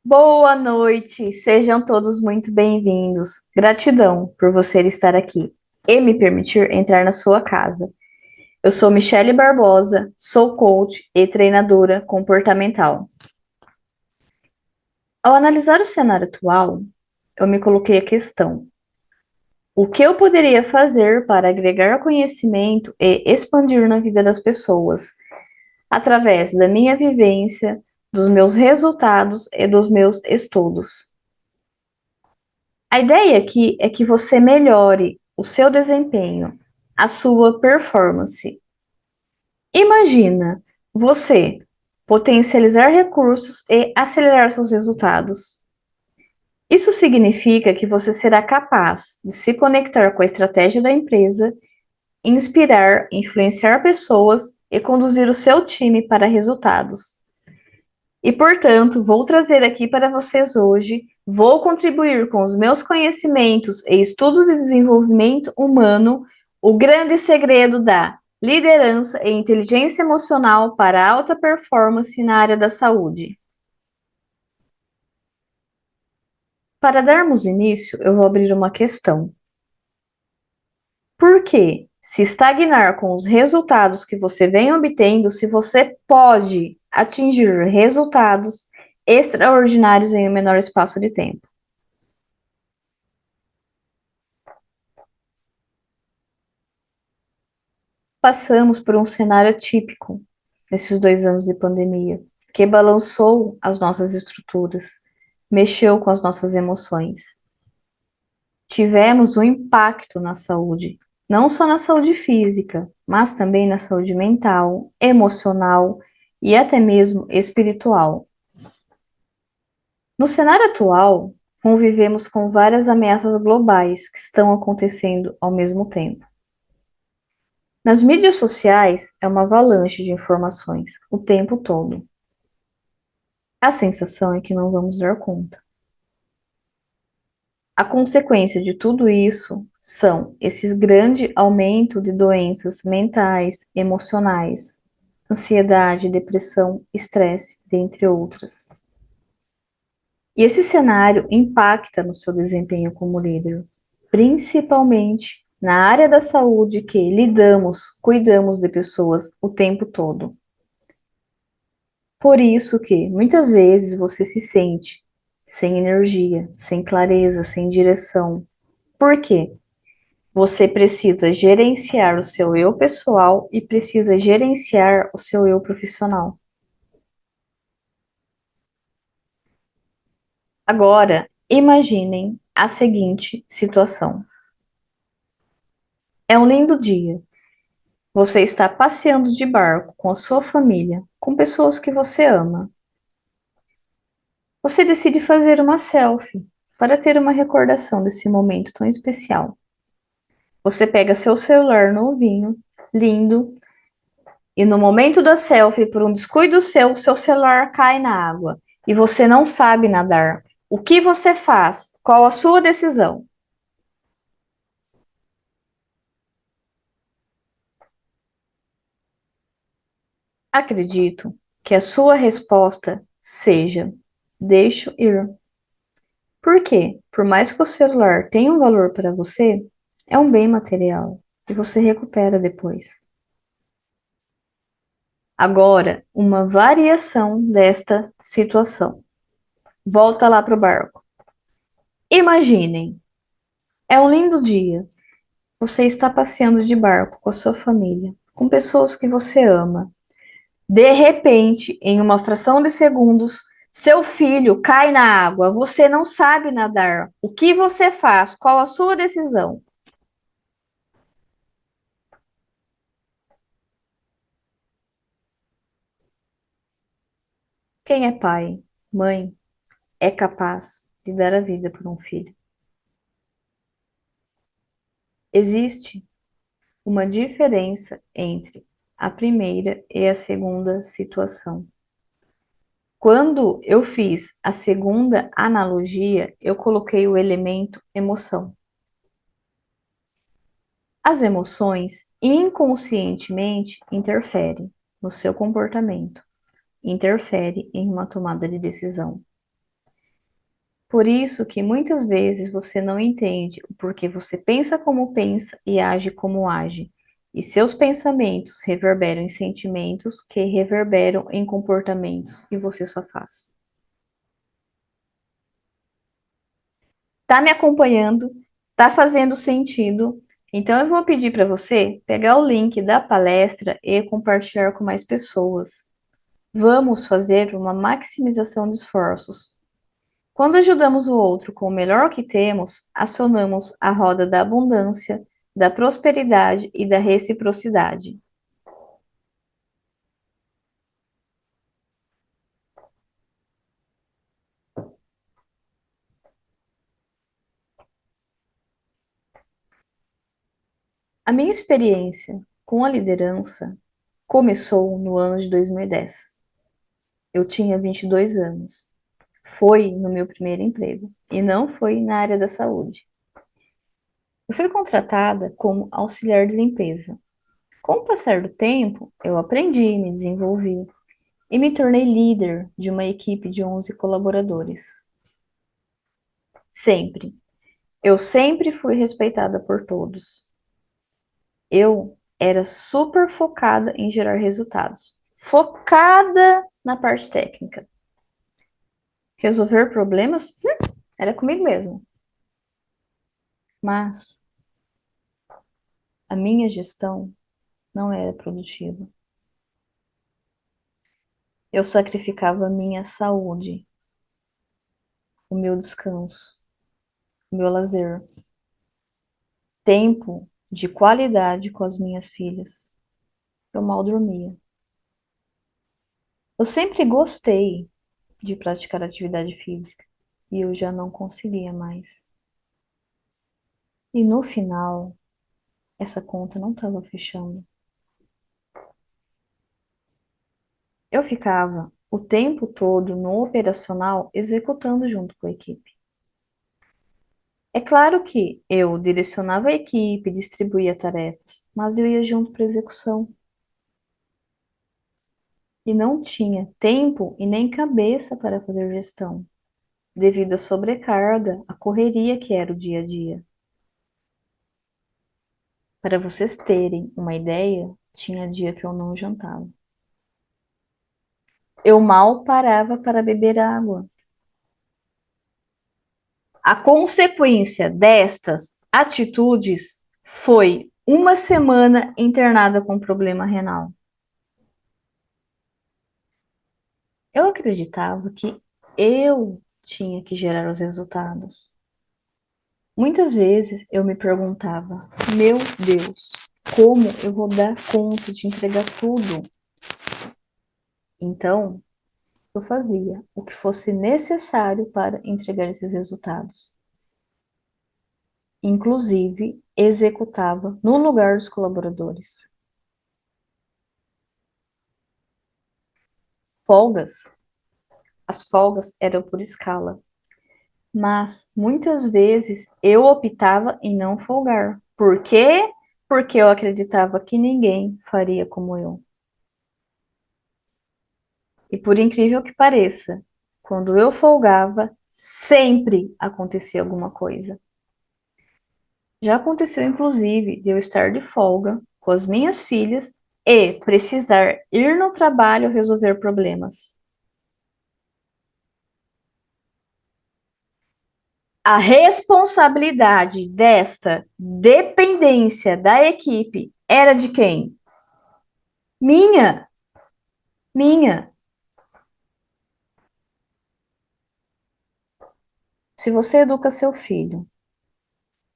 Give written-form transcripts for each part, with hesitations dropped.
Boa noite, sejam todos muito bem-vindos. Gratidão por você estar aqui e me permitir entrar na sua casa. Eu sou Michele Barbosa, sou coach e treinadora comportamental. Ao analisar o cenário atual, eu me coloquei a questão: o que eu poderia fazer para agregar conhecimento e expandir na vida das pessoas, através da minha vivência, dos meus resultados e dos meus estudos? A ideia aqui é que você melhore o seu desempenho, a sua performance. Imagina você potencializar recursos e acelerar seus resultados. Isso significa que você será capaz de se conectar com a estratégia da empresa, inspirar, influenciar pessoas e conduzir o seu time para resultados. E, portanto, vou trazer aqui para vocês hoje, vou contribuir com os meus conhecimentos e estudos de desenvolvimento humano, o grande segredo da liderança e inteligência emocional para alta performance na área da saúde. Para darmos início, eu vou abrir uma questão. Por que se estagnar com os resultados que você vem obtendo, se você pode atingir resultados extraordinários em um menor espaço de tempo? Passamos por um cenário atípico nesses 2 anos de pandemia, que balançou as nossas estruturas, mexeu com as nossas emoções. Tivemos um impacto na saúde, não só na saúde física, mas também na saúde mental, emocional e até mesmo espiritual. No cenário atual, convivemos com várias ameaças globais que estão acontecendo ao mesmo tempo. Nas mídias sociais, é uma avalanche de informações o tempo todo. A sensação é que não vamos dar conta. A consequência de tudo isso são esses grande aumento de doenças mentais, emocionais, ansiedade, depressão, estresse, dentre outras. E esse cenário impacta no seu desempenho como líder, principalmente na área da saúde que lidamos, cuidamos de pessoas o tempo todo. Por isso que muitas vezes você se sente sem energia, sem clareza, sem direção. Por quê? Você precisa gerenciar o seu eu pessoal e precisa gerenciar o seu eu profissional. Agora, imaginem a seguinte situação. É um lindo dia. Você está passeando de barco com a sua família, com pessoas que você ama. Você decide fazer uma selfie para ter uma recordação desse momento tão especial. Você pega seu celular novinho, lindo, e no momento da selfie, por um descuido seu, seu celular cai na água e você não sabe nadar. O que você faz? Qual a sua decisão? Acredito que a sua resposta seja: deixo ir. Por quê? Por mais que o celular tenha um valor para você, é um bem material e você recupera depois. Agora, uma variação desta situação. Volta lá para o barco. Imaginem, é um lindo dia. Você está passeando de barco com a sua família, com pessoas que você ama. De repente, em uma fração de segundos, seu filho cai na água. Você não sabe nadar. O que você faz? Qual a sua decisão? Quem é pai, mãe, é capaz de dar a vida por um filho. Existe uma diferença entre a primeira e a segunda situação. Quando eu fiz a segunda analogia, eu coloquei o elemento emoção. As emoções inconscientemente interferem no seu comportamento, interferem em uma tomada de decisão. Por isso que muitas vezes você não entende o porquê você pensa como pensa e age como age. E seus pensamentos reverberam em sentimentos que reverberam em comportamentos e você só faz. Tá me acompanhando? Tá fazendo sentido? Então eu vou pedir para você pegar o link da palestra e compartilhar com mais pessoas. Vamos fazer uma maximização de esforços. Quando ajudamos o outro com o melhor que temos, acionamos a roda da abundância, da prosperidade e da reciprocidade. A minha experiência com a liderança começou no ano de 2010. Eu tinha 22 anos. Foi no meu primeiro emprego e não foi na área da saúde. Eu fui contratada como auxiliar de limpeza. Com o passar do tempo, eu aprendi, me desenvolvi e me tornei líder de uma equipe de 11 colaboradores. Sempre. Eu sempre fui respeitada por todos. Eu era super focada em gerar resultados. Focada na parte técnica. Resolver problemas? Era comigo mesmo. Mas a minha gestão não era produtiva. Eu sacrificava a minha saúde, o meu descanso, o meu lazer, tempo de qualidade com as minhas filhas. Eu mal dormia. Eu sempre gostei de praticar atividade física e eu já não conseguia mais. E no final, essa conta não estava fechando. Eu ficava o tempo todo no operacional executando junto com a equipe. É claro que eu direcionava a equipe, distribuía tarefas, mas eu ia junto para a execução. E não tinha tempo e nem cabeça para fazer gestão, devido à sobrecarga, à correria que era o dia a dia. Para vocês terem uma ideia, tinha dia que eu não jantava. Eu mal parava para beber água. A consequência destas atitudes foi uma semana internada com problema renal. Eu acreditava que eu tinha que gerar os resultados. Muitas vezes eu me perguntava: meu Deus, como eu vou dar conta de entregar tudo? Então, eu fazia o que fosse necessário para entregar esses resultados. Inclusive, executava no lugar dos colaboradores. Folgas, as folgas eram por escala, mas muitas vezes eu optava em não folgar. Por quê? Porque eu acreditava que ninguém faria como eu. E por incrível que pareça, quando eu folgava, sempre acontecia alguma coisa. Já aconteceu, inclusive, de eu estar de folga com as minhas filhas e precisar ir no trabalho resolver problemas. A responsabilidade desta dependência da equipe era de quem? Minha, minha. Se você educa seu filho,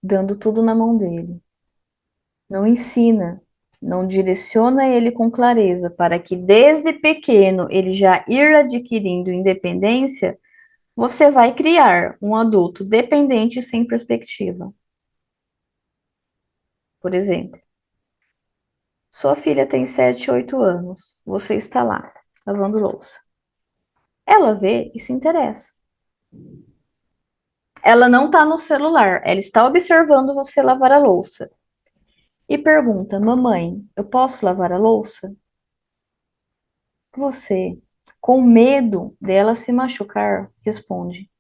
dando tudo na mão dele, não ensina, não direciona ele com clareza para que desde pequeno ele já ir adquirindo independência, você vai criar um adulto dependente sem perspectiva. Por exemplo, sua filha tem 7, 8 anos, você está lá, lavando louça. Ela vê e se interessa. Ela não está no celular, ela está observando você lavar a louça. E pergunta: mamãe, eu posso lavar a louça? Você, com medo dela se machucar, responde: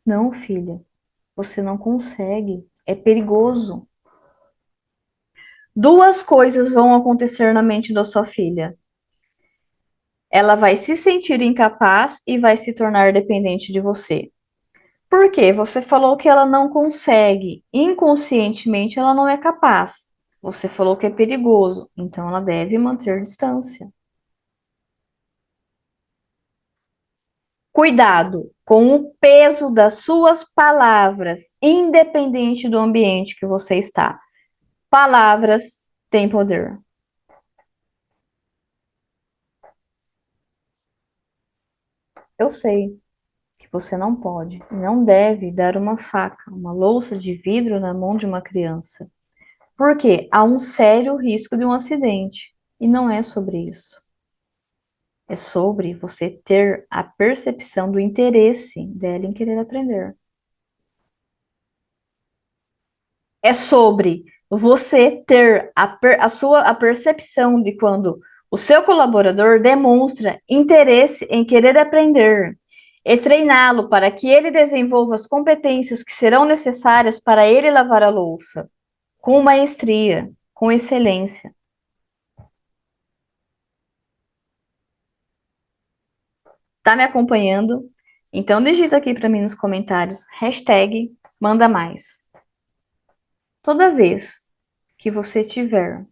Não, filha, você não consegue. É perigoso. Duas coisas vão acontecer na mente da sua filha. Ela vai se sentir incapaz e vai se tornar dependente de você. Por quê? Você falou que ela não consegue. Inconscientemente, ela não é capaz. Você falou que é perigoso, então ela deve manter distância. Cuidado com o peso das suas palavras, independente do ambiente que você está. Palavras têm poder. Eu sei que você não pode e não deve dar uma faca, uma louça de vidro na mão de uma criança, porque há um sério risco de um acidente. E não é sobre isso. É sobre você ter a percepção do interesse dela em querer aprender. É sobre você ter a percepção de quando o seu colaborador demonstra interesse em querer aprender e treiná-lo para que ele desenvolva as competências que serão necessárias para ele lavar a louça, com maestria, com excelência. Tá me acompanhando? Então digita aqui para mim nos comentários, hashtag manda mais. Toda vez que você tiver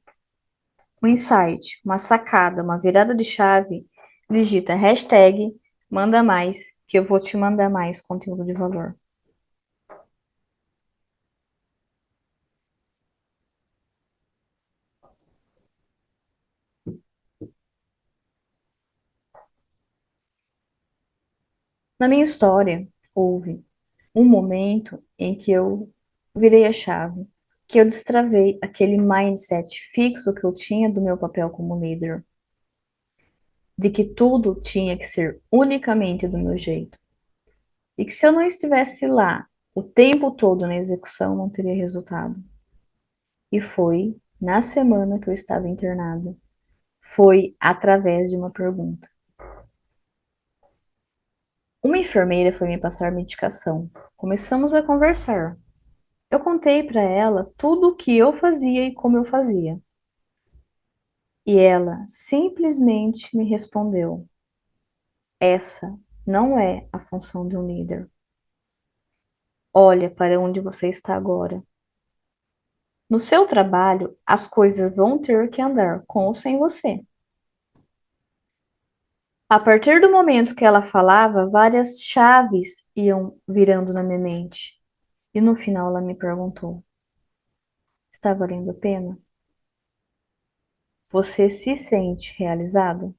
um insight, uma sacada, uma virada de chave, digita hashtag manda mais, que eu vou te mandar mais conteúdo de valor. Na minha história, houve um momento em que eu virei a chave, que eu destravei aquele mindset fixo que eu tinha do meu papel como líder, de que tudo tinha que ser unicamente do meu jeito. E que se eu não estivesse lá o tempo todo na execução, não teria resultado. E foi na semana que eu estava internada. Foi através de uma pergunta. Uma enfermeira foi me passar medicação. Começamos a conversar. Eu contei para ela tudo o que eu fazia e como eu fazia. E ela simplesmente me respondeu: essa não é a função de um líder. Olha para onde você está agora. No seu trabalho, as coisas vão ter que andar com ou sem você. A partir do momento que ela falava, várias chaves iam virando na minha mente. E no final ela me perguntou: está valendo a pena? Você se sente realizado?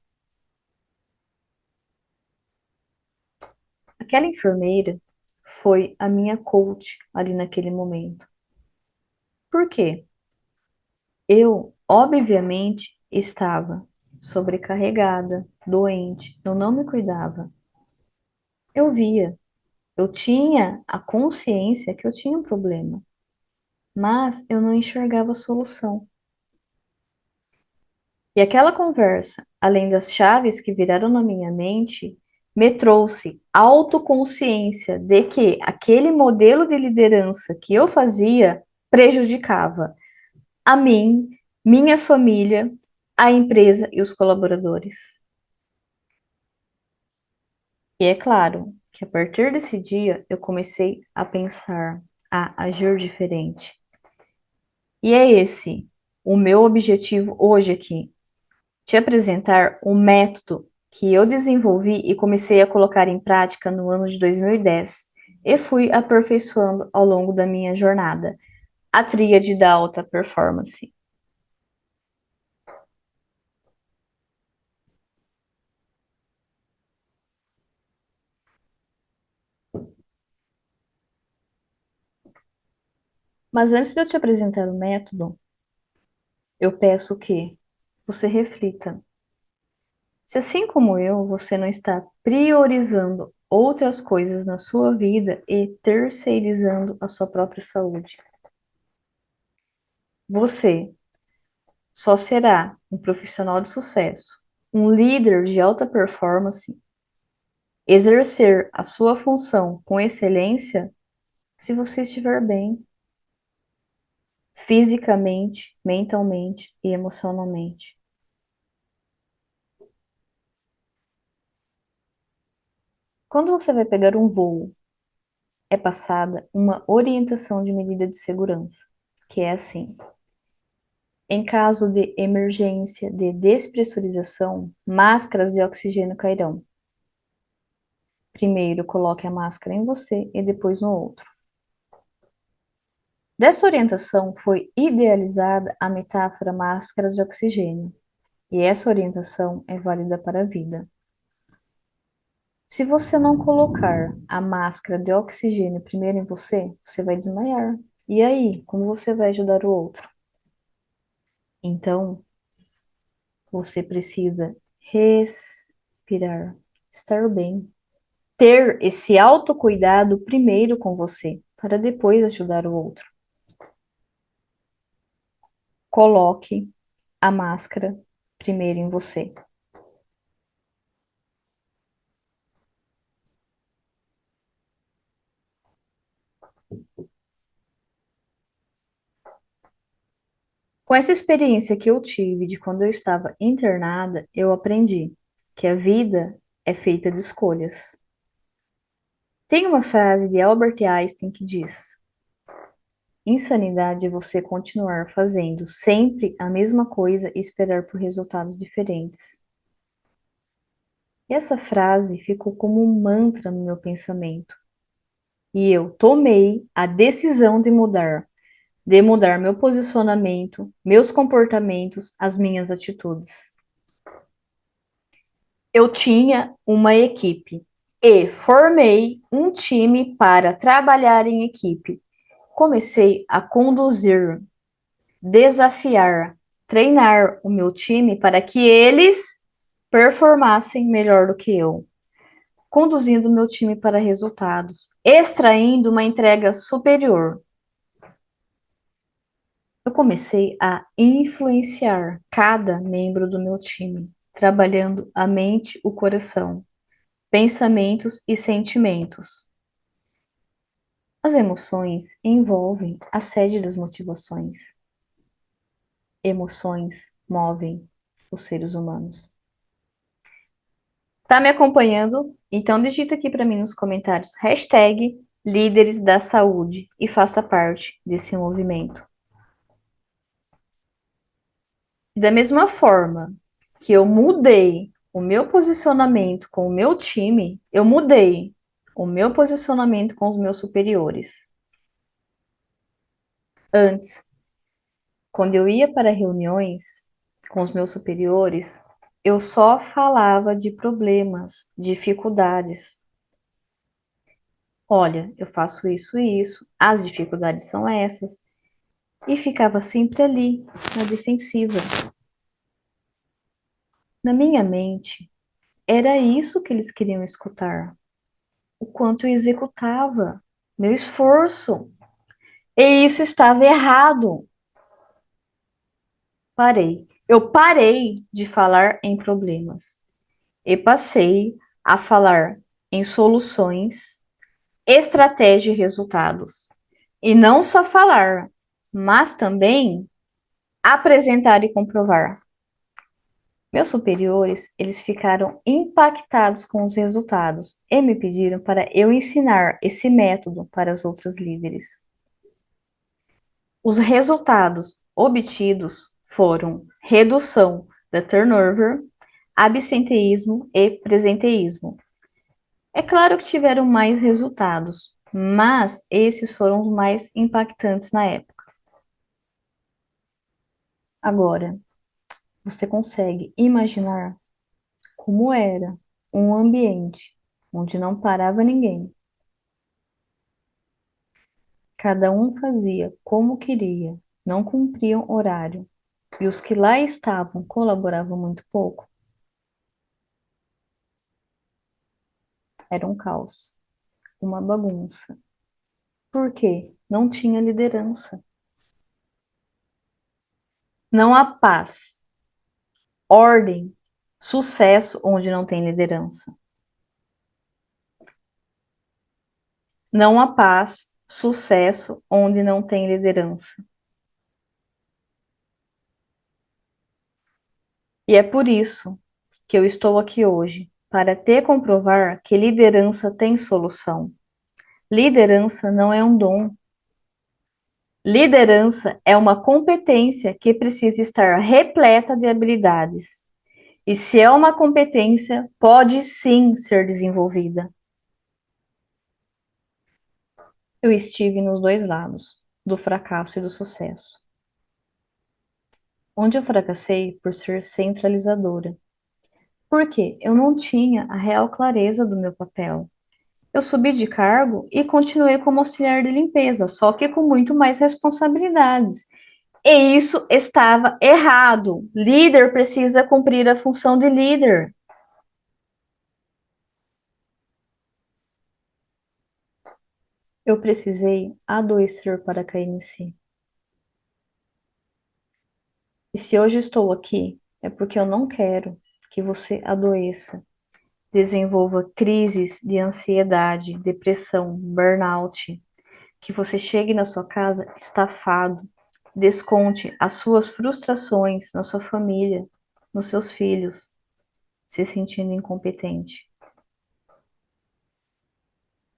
Aquela enfermeira foi a minha coach ali naquele momento. Por quê? Eu, obviamente, estava sobrecarregada, doente, eu não me cuidava. Eu via, eu tinha a consciência que eu tinha um problema, mas eu não enxergava a solução. E aquela conversa, além das chaves que viraram na minha mente, me trouxe autoconsciência de que aquele modelo de liderança que eu fazia prejudicava a mim, minha família, a empresa e os colaboradores. E é claro que a partir desse dia eu comecei a pensar, a agir diferente. E é esse o meu objetivo hoje aqui, te apresentar um método que eu desenvolvi e comecei a colocar em prática no ano de 2010 e fui aperfeiçoando ao longo da minha jornada, a tríade da alta performance. Mas antes de eu te apresentar o método, eu peço que você reflita. Se assim como eu, você não está priorizando outras coisas na sua vida e terceirizando a sua própria saúde, você só será um profissional de sucesso, um líder de alta performance exercer a sua função com excelência se você estiver bem, fisicamente, mentalmente e emocionalmente. Quando você vai pegar um voo, é passada uma orientação de medida de segurança, que é assim: em caso de emergência de despressurização, máscaras de oxigênio cairão. Primeiro coloque a máscara em você e depois no outro. Dessa orientação foi idealizada a metáfora máscaras de oxigênio, e essa orientação é válida para a vida. Se você não colocar a máscara de oxigênio primeiro em você, você vai desmaiar. E aí, como você vai ajudar o outro? Então, você precisa respirar, estar bem, ter esse autocuidado primeiro com você, para depois ajudar o outro. Coloque a máscara primeiro em você. Com essa experiência que eu tive de quando eu estava internada, eu aprendi que a vida é feita de escolhas. Tem uma frase de Albert Einstein que diz: insanidade é você continuar fazendo sempre a mesma coisa e esperar por resultados diferentes. E essa frase ficou como um mantra no meu pensamento. E eu tomei a decisão de mudar meu posicionamento, meus comportamentos, as minhas atitudes. Eu tinha uma equipe e formei um time para trabalhar em equipe. Comecei a conduzir, desafiar, treinar o meu time para que eles performassem melhor do que eu, conduzindo o meu time para resultados, extraindo uma entrega superior. Eu comecei a influenciar cada membro do meu time, trabalhando a mente, o coração, pensamentos e sentimentos. As emoções envolvem a sede das motivações. Emoções movem os seres humanos. Tá me acompanhando? Então digita aqui para mim nos comentários hashtag líderes da saúde e faça parte desse movimento. Da mesma forma que eu mudei o meu posicionamento com o meu time, eu mudei o meu posicionamento com os meus superiores. Antes, quando eu ia para reuniões com os meus superiores, eu só falava de problemas, dificuldades. Olha, eu faço isso e isso, as dificuldades são essas, e ficava sempre ali, na defensiva. Na minha mente, era isso que eles queriam escutar, o quanto eu executava, meu esforço. E isso estava errado. Parei. Eu parei de falar em problemas e passei a falar em soluções, estratégia e resultados. E não só falar, mas também apresentar e comprovar. Meus superiores, eles ficaram impactados com os resultados e me pediram para eu ensinar esse método para os outros líderes. Os resultados obtidos foram redução da turnover, absenteísmo e presenteísmo. É claro que tiveram mais resultados, mas esses foram os mais impactantes na época. Agora, você consegue imaginar como era um ambiente onde não parava ninguém? Cada um fazia como queria, não cumpriam horário, e os que lá estavam colaboravam muito pouco. Era um caos, uma bagunça. Por quê? Não tinha liderança. Não há paz, ordem, sucesso onde não tem liderança. Não há paz, sucesso onde não tem liderança. E é por isso que eu estou aqui hoje, para te comprovar que liderança tem solução. Liderança não é um dom. Liderança é uma competência que precisa estar repleta de habilidades. E se é uma competência, pode sim ser desenvolvida. Eu estive nos dois lados, do fracasso e do sucesso. Onde eu fracassei por ser centralizadora. Porque eu não tinha a real clareza do meu papel. Eu subi de cargo e continuei como auxiliar de limpeza, só que com muito mais responsabilidades. E isso estava errado. Líder precisa cumprir a função de líder. Eu precisei adoecer para cair em si. E se hoje estou aqui, é porque eu não quero que você adoeça, desenvolva crises de ansiedade, depressão, burnout, que você chegue na sua casa estafado, desconte as suas frustrações na sua família, nos seus filhos, se sentindo incompetente.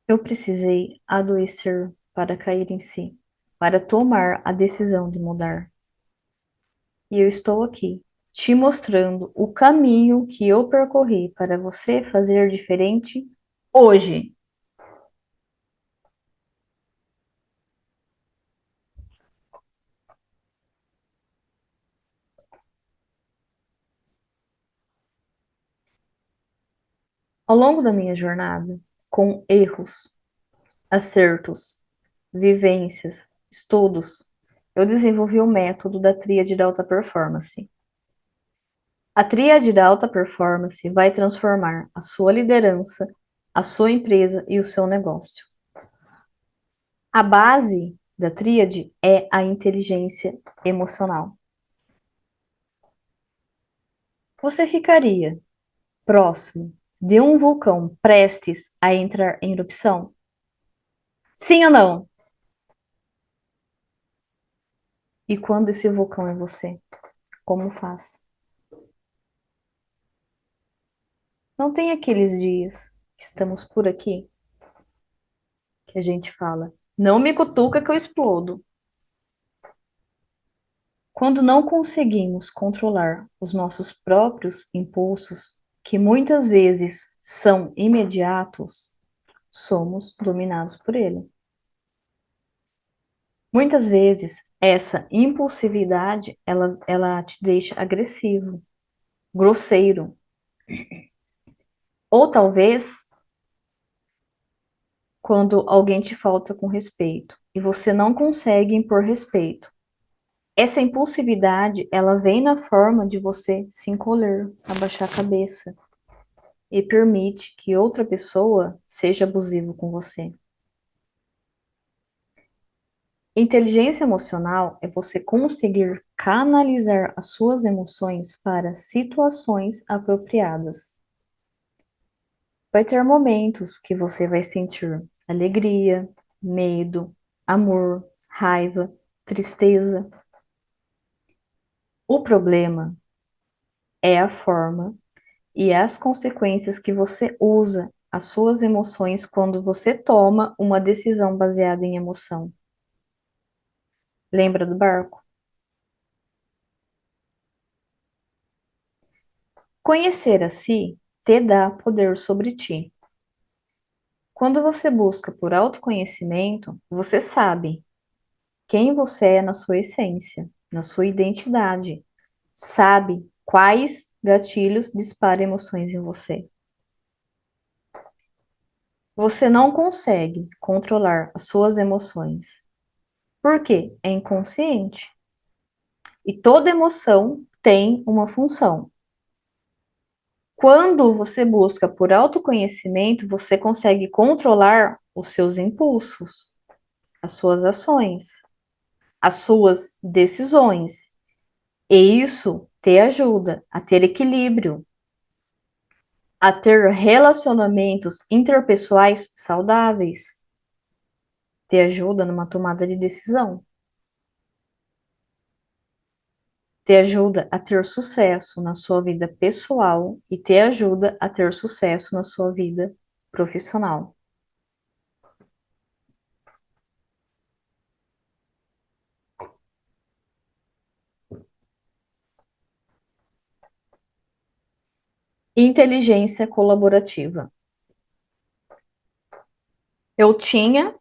Eu precisei adoecer para cair em si, para tomar a decisão de mudar. E eu estou aqui, te mostrando o caminho que eu percorri para você fazer diferente hoje. Ao longo da minha jornada, com erros, acertos, vivências, estudos, eu desenvolvi o método da tríade da alta performance. A tríade da alta performance vai transformar a sua liderança, a sua empresa e o seu negócio. A base da tríade é a inteligência emocional. Você ficaria próximo de um vulcão prestes a entrar em erupção? Sim ou não? E quando esse vulcão é você? Como faz? Não tem aqueles dias que estamos por aqui que a gente fala, não me cutuca que eu explodo. Quando não conseguimos controlar os nossos próprios impulsos, que muitas vezes são imediatos, somos dominados por ele. Muitas vezes, essa impulsividade, ela te deixa agressivo, grosseiro, ou talvez quando alguém te falta com respeito e você não consegue impor respeito. Essa impulsividade, ela vem na forma de você se encolher, abaixar a cabeça e permite que outra pessoa seja abusivo com você. Inteligência emocional é você conseguir canalizar as suas emoções para situações apropriadas. Vai ter momentos que você vai sentir alegria, medo, amor, raiva, tristeza. O problema é a forma e as consequências que você usa as suas emoções quando você toma uma decisão baseada em emoção. Lembra do barco? Conhecer a si te dá poder sobre ti. Quando você busca por autoconhecimento, você sabe quem você é na sua essência, na sua identidade. Sabe quais gatilhos disparam emoções em você. Você não consegue controlar as suas emoções. Por quê? É inconsciente. E toda emoção tem uma função. Quando você busca por autoconhecimento, você consegue controlar os seus impulsos, as suas ações, as suas decisões. E isso te ajuda a ter equilíbrio, a ter relacionamentos interpessoais saudáveis. te ajuda numa tomada de decisão, te ajuda a ter sucesso na sua vida pessoal e te ajuda a ter sucesso na sua vida profissional. Inteligência colaborativa. Eu tinha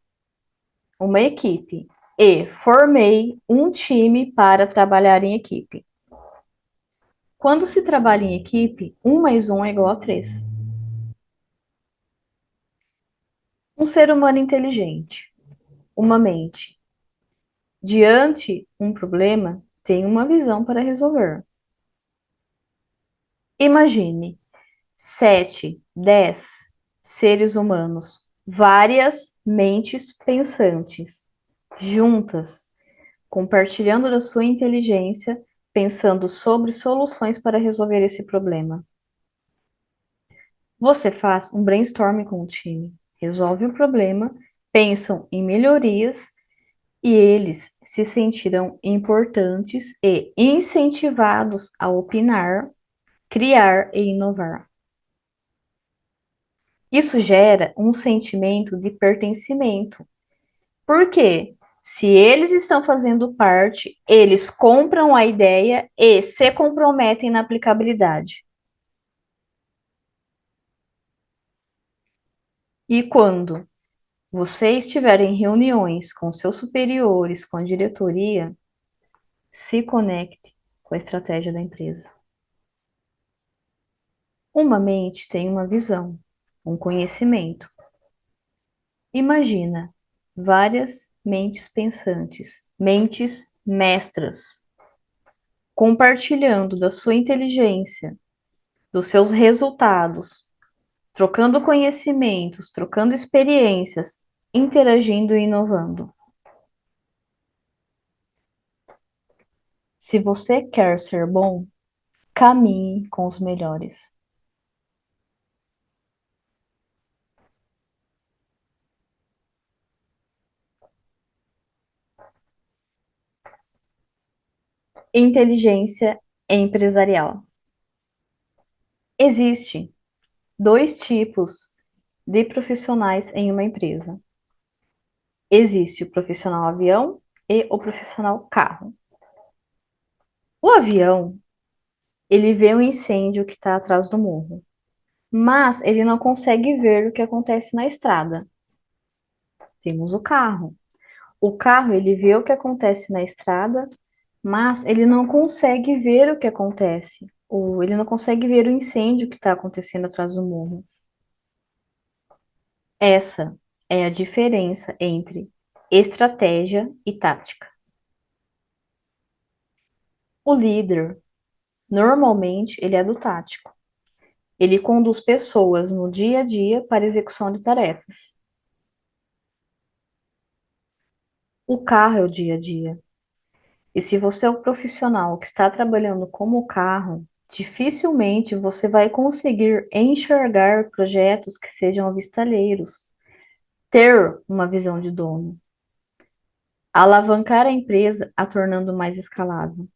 uma equipe e formei um time para trabalhar em equipe. Quando se trabalha em equipe, 1 mais 1 é igual a 3. Um ser humano inteligente, uma mente, diante um problema, tem uma visão para resolver. Imagine 7, 10 seres humanos, várias mentes pensantes, juntas, compartilhando da sua inteligência, pensando sobre soluções para resolver esse problema. Você faz um brainstorming com o time, resolve o problema, pensam em melhorias e eles se sentirão importantes e incentivados a opinar, criar e inovar. Isso gera um sentimento de pertencimento. Por quê? Se eles estão fazendo parte, eles compram a ideia e se comprometem na aplicabilidade. E quando você estiver em reuniões com seus superiores, com a diretoria, se conecte com a estratégia da empresa. Uma mente tem uma visão, um conhecimento. Imagina várias mentes pensantes, mentes mestras, compartilhando da sua inteligência, dos seus resultados, trocando conhecimentos, trocando experiências, interagindo e inovando. Se você quer ser bom, caminhe com os melhores. Inteligência empresarial. Existem 2 tipos de profissionais em uma empresa. Existe o profissional avião e o profissional carro. O avião, ele vê o incêndio que está atrás do morro, mas ele não consegue ver o que acontece na estrada. Temos o carro. O carro, ele vê o que acontece na estrada, mas ele não consegue ver o que acontece. Ou ele não consegue ver o incêndio que está acontecendo atrás do morro. Essa é a diferença entre estratégia e tática. O líder, normalmente, ele é do tático. Ele conduz pessoas no dia a dia para execução de tarefas. O carro é o dia a dia. E se você é o profissional que está trabalhando como carro, dificilmente você vai conseguir enxergar projetos que sejam avistalheiros, ter uma visão de dono, alavancar a empresa a tornando mais escalável.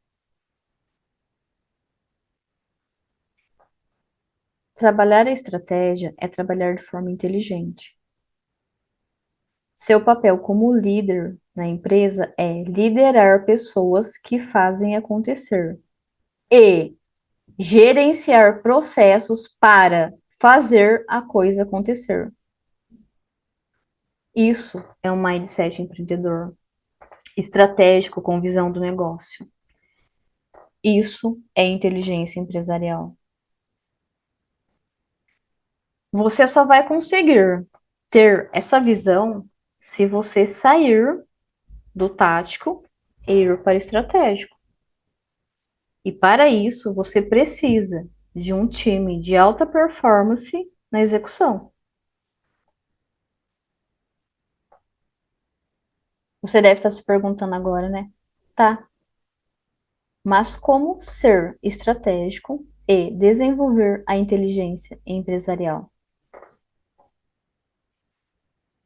Trabalhar a estratégia é trabalhar de forma inteligente. Seu papel como líder na empresa é liderar pessoas que fazem acontecer e gerenciar processos para fazer a coisa acontecer. Isso é um mindset empreendedor, estratégico com visão do negócio. Isso é inteligência empresarial. Você só vai conseguir ter essa visão se você sair do tático e ir para o estratégico. E para isso, você precisa de um time de alta performance na execução. Você deve estar se perguntando agora, né? Tá, mas como ser estratégico e desenvolver a inteligência empresarial?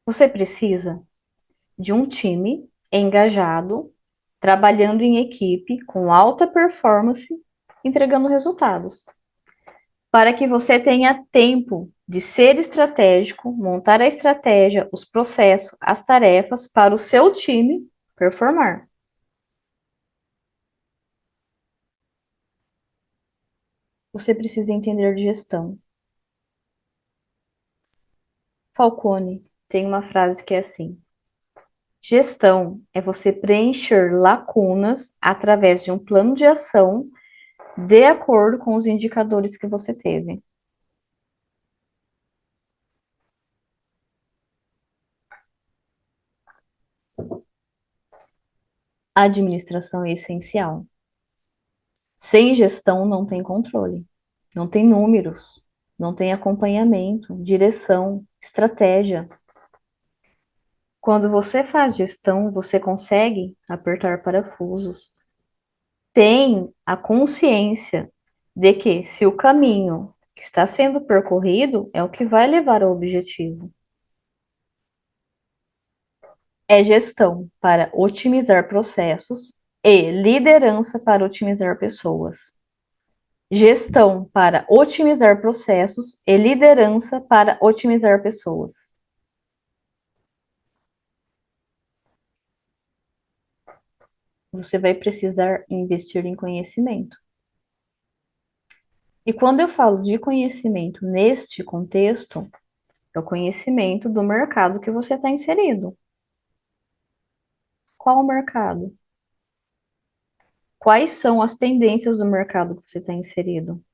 Você precisa de um time engajado, trabalhando em equipe, com alta performance, entregando resultados. Para que você tenha tempo de ser estratégico, montar a estratégia, os processos, as tarefas para o seu time performar. Você precisa entender de gestão. Falcone tem uma frase que é assim: gestão é você preencher lacunas através de um plano de ação de acordo com os indicadores que você teve. A administração é essencial. Sem gestão não tem controle, não tem números, não tem acompanhamento, direção, estratégia. Quando você faz gestão, você consegue apertar parafusos. Tem a consciência de que se o caminho que está sendo percorrido é o que vai levar ao objetivo. É gestão para otimizar processos e liderança para otimizar pessoas. Gestão para otimizar processos e liderança para otimizar pessoas. Você vai precisar investir em conhecimento. E quando eu falo de conhecimento neste contexto, é o conhecimento do mercado que você está inserido. Qual o mercado? Quais são as tendências do mercado que você está inserido?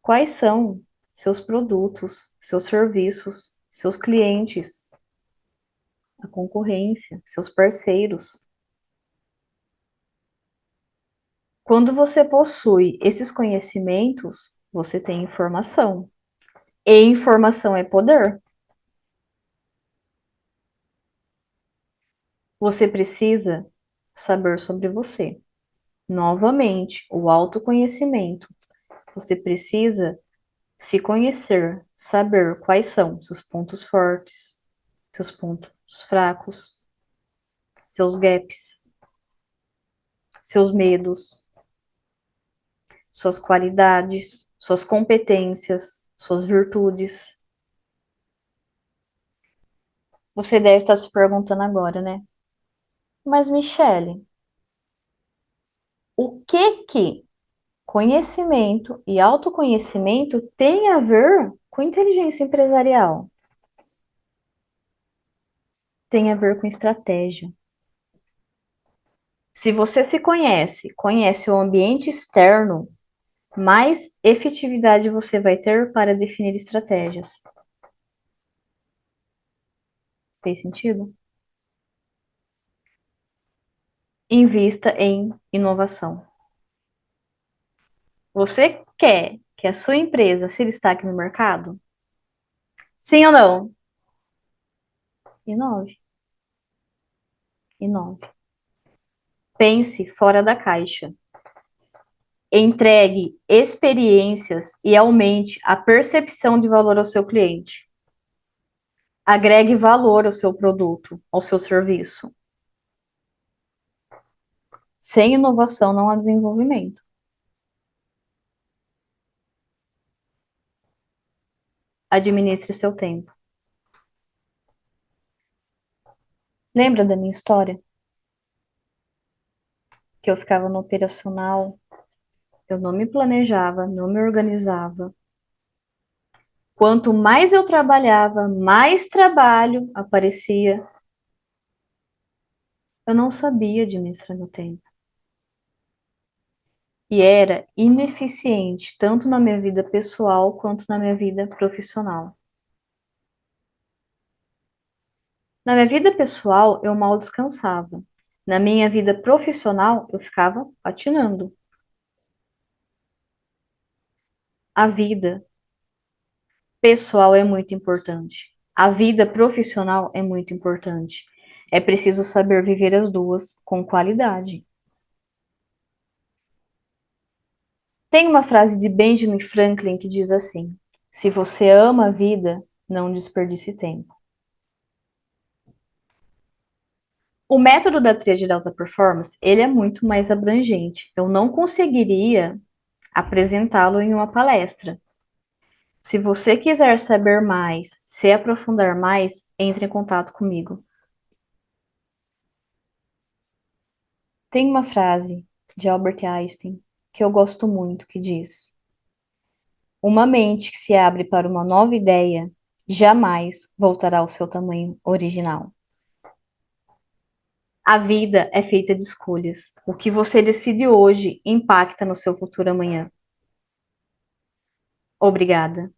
Quais são seus produtos, seus serviços, seus clientes, a concorrência, seus parceiros? Quando você possui esses conhecimentos, você tem informação. E informação é poder. Você precisa saber sobre você. Novamente, o autoconhecimento. Você precisa se conhecer, saber quais são seus pontos fortes, seus pontos fracos, seus gaps, seus medos, suas qualidades, suas competências, suas virtudes. Você deve estar se perguntando agora, né? Mas, Michele, o que conhecimento e autoconhecimento tem a ver com inteligência empresarial? Tem a ver com estratégia. Se você se conhece, conhece o ambiente externo, mais efetividade você vai ter para definir estratégias. Fez sentido? Invista em inovação. Você quer que a sua empresa se destaque no mercado? Sim ou não? Inove. Inove. Pense fora da caixa. Entregue experiências e aumente a percepção de valor ao seu cliente. Agregue valor ao seu produto, ao seu serviço. Sem inovação não há desenvolvimento. Administre seu tempo. Lembra da minha história? Que eu ficava no operacional, eu não me planejava, não me organizava. Quanto mais eu trabalhava, mais trabalho aparecia. Eu não sabia administrar meu tempo. E era ineficiente, tanto na minha vida pessoal quanto na minha vida profissional. Na minha vida pessoal, eu mal descansava. Na minha vida profissional, eu ficava patinando. A vida pessoal é muito importante. A vida profissional é muito importante. É preciso saber viver as duas com qualidade. Tem uma frase de Benjamin Franklin que diz assim: se você ama a vida, não desperdice tempo. O método da tríade da alta performance, ele é muito mais abrangente. Eu não conseguiria apresentá-lo em uma palestra. Se você quiser saber mais, se aprofundar mais, entre em contato comigo. Tem uma frase de Albert Einstein que eu gosto muito, que diz: uma mente que se abre para uma nova ideia jamais voltará ao seu tamanho original. A vida é feita de escolhas. O que você decide hoje impacta no seu futuro amanhã. Obrigada.